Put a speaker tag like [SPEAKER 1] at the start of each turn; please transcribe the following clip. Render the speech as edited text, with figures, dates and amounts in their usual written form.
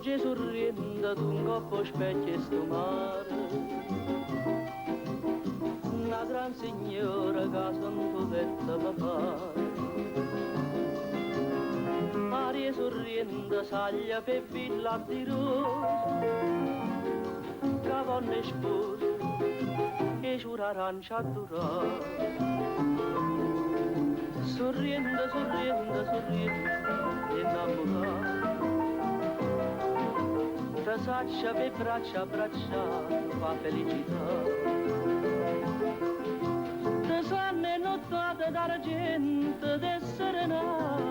[SPEAKER 1] Oggi sorriendo ad un coppo specchio e sto mare, una gran signora che sotto tetto papà. Aria sorriendo saglia per villa di rosa, cavonne sposa e giura arancia durata. Sorriendo, sorriendo, sorriendo, innamorato. Tra saccia per braccia abbracciato fa felicità. Te sanno nottate d'argento, de serenata,